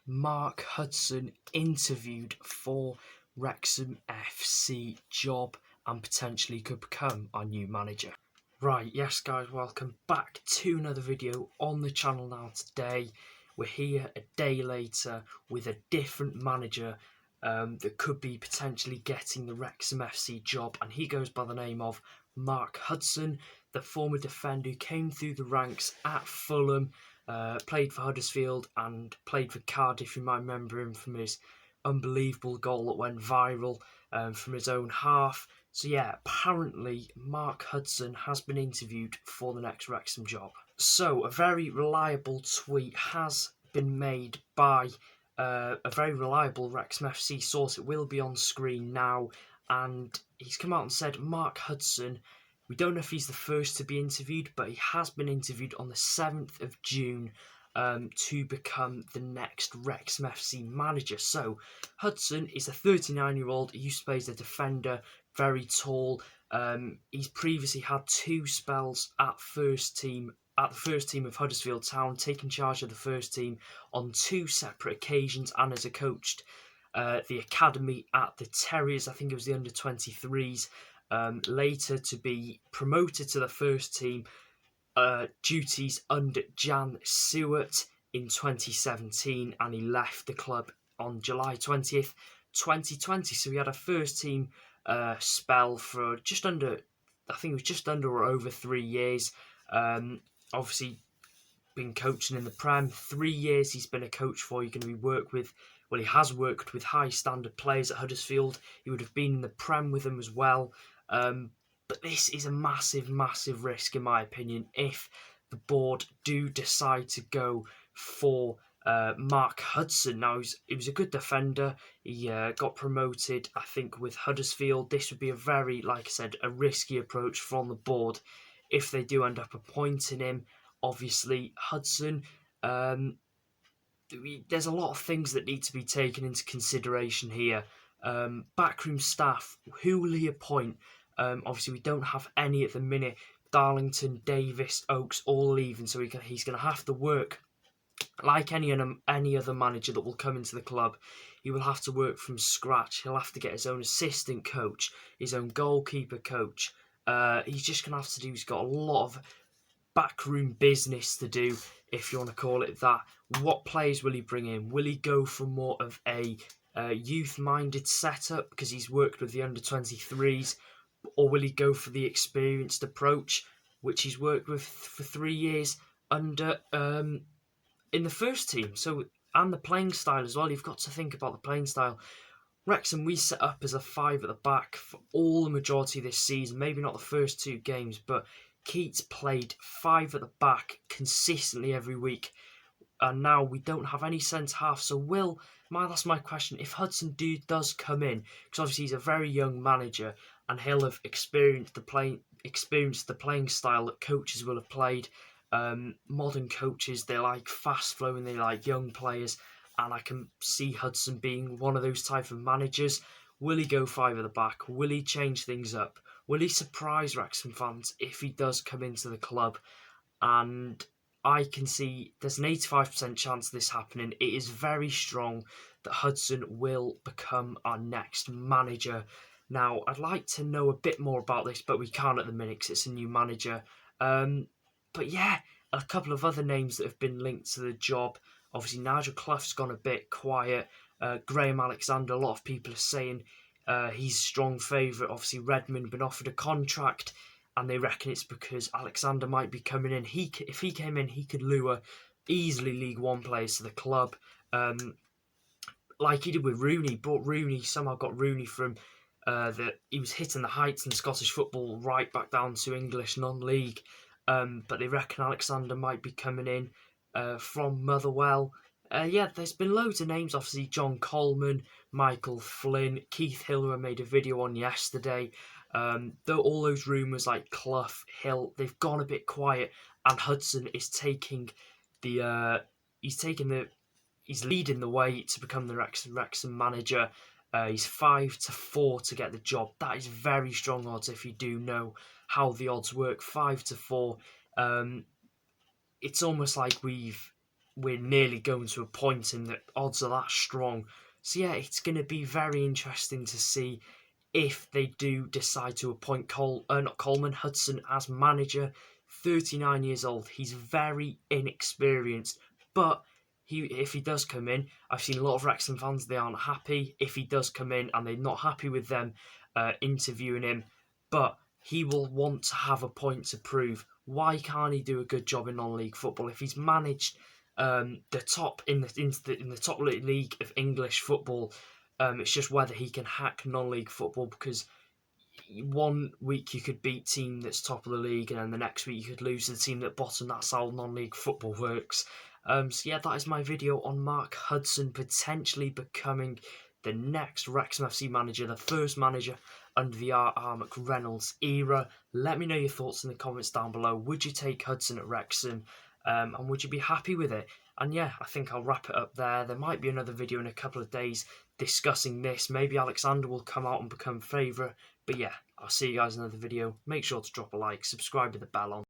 Mark Hudson interviewed for Wrexham FC job and potentially could become our new manager. Right, yes guys, welcome back to another video on the channel now. Today we're here a day later with a different manager that could be potentially getting the Wrexham FC job, and he goes by the name of Mark Hudson, the former defender who came through the ranks at Fulham, played for Huddersfield and played for Cardiff. You might remember him from his unbelievable goal that went viral from his own half. So yeah, apparently Mark Hudson has been interviewed for the next Wrexham job. So a very reliable tweet has been made by a very reliable Wrexham FC source. It will be on screen now, and he's come out and said Mark Hudson, we don't know if he's the first to be interviewed, but he has been interviewed on the 7th of June to become the next Wrexham FC manager. So Hudson is a 39-year-old. He used to play as a defender, very tall. He's previously had two spells at the first team of Huddersfield Town, taking charge of the first team on two separate occasions, and as a coached the academy at the Terriers. I think it was the under-23s. Later to be promoted to the first team duties under Jan Stewart in 2017, and he left the club on July 20th, 2020. So he had a first team spell for just under, I think it was just under or over 3 years. Obviously been coaching in the Prem. 3 years he's been a coach for. You're going to be he has worked with high standard players at Huddersfield. He would have been in the Prem with them as well. But this is a massive, massive risk, in my opinion, if the board do decide to go for Mark Hudson. Now, he was a good defender. He got promoted, I think, with Huddersfield. This would be a very, like I said, a risky approach from the board if they do end up appointing him. Obviously, Hudson, there's a lot of things that need to be taken into consideration here. Backroom staff, who will he appoint? Obviously, we don't have any at the minute. Darlington, Davis, Oakes, all leaving, so he's going to have to work like any other manager that will come into the club. He will have to work from scratch. He'll have to get his own assistant coach, his own goalkeeper coach. He's just going to have to do. He's got a lot of backroom business to do, if you want to call it that. What players will he bring in? Will he go for more of a youth-minded setup because he's worked with the under-23s? Or will he go for the experienced approach, which he's worked with for 3 years under in the first team? So, and the playing style as well. You've got to think about the playing style. Wrexham, we set up as a 5 at the back for all the majority of this season. Maybe not the first 2 games, but Keates played 5 at the back consistently every week. And now we don't have any centre half. So that's my question. If Hudson does come in, because obviously he's a very young manager, and he'll have experienced the playing style that coaches will have played. Modern coaches, they like fast flowing, they like young players, and I can see Hudson being one of those type of managers. Will he go 5 at the back? Will he change things up? Will he surprise Wrexham fans if he does come into the club? And I can see there's an 85% chance of this happening. It is very strong that Hudson will become our next manager. Now, I'd like to know a bit more about this, but we can't at the minute because it's a new manager. But yeah, a couple of other names that have been linked to the job. Obviously, Nigel Clough's gone a bit quiet. Graham Alexander, a lot of people are saying he's a strong favourite. Obviously, Redmond been offered a contract, and they reckon it's because Alexander might be coming in. If he came in, he could lure easily League One players to the club. Like he did with Rooney. Somehow got Rooney from that he was hitting the heights in Scottish football right back down to English non-league. But they reckon Alexander might be coming in from Motherwell. There's been loads of names. Obviously, John Coleman, Michael Flynn, Keith Hill, who I made a video on yesterday. Though all those rumours like Clough, Hill, they've gone a bit quiet, and Hudson is he's leading the way to become the Wrexham manager. He's 5-4 to get the job. That is very strong odds if you do know how the odds work. 5-4. It's almost like we've we're nearly going to appoint him, that odds are that strong. So yeah, it's going to be very interesting to see if they do decide to appoint Hudson as manager. 39 years old, he's very inexperienced, but if he does come in, I've seen a lot of Wrexham fans, they aren't happy if he does come in, and they're not happy with them interviewing him, but he will want to have a point to prove. Why can't he do a good job in non-league football? If he's managed the top in the top league of English football, it's just whether he can hack non-league football, because one week you could beat team that's top of the league, and then the next week you could lose to the team that bottom. That's how non-league football works. So yeah, that is my video on Mark Hudson potentially becoming the next Wrexham FC manager, the first manager under the Mcreynolds era. Let me know your thoughts in the comments down below. Would you take Hudson at Wrexham? And would you be happy with it? And yeah, I think I'll wrap it up there. There might be another video in a couple of days discussing this. Maybe Alexander will come out and become favourite. But yeah, I'll see you guys in another video. Make sure to drop a like, subscribe with the bell on.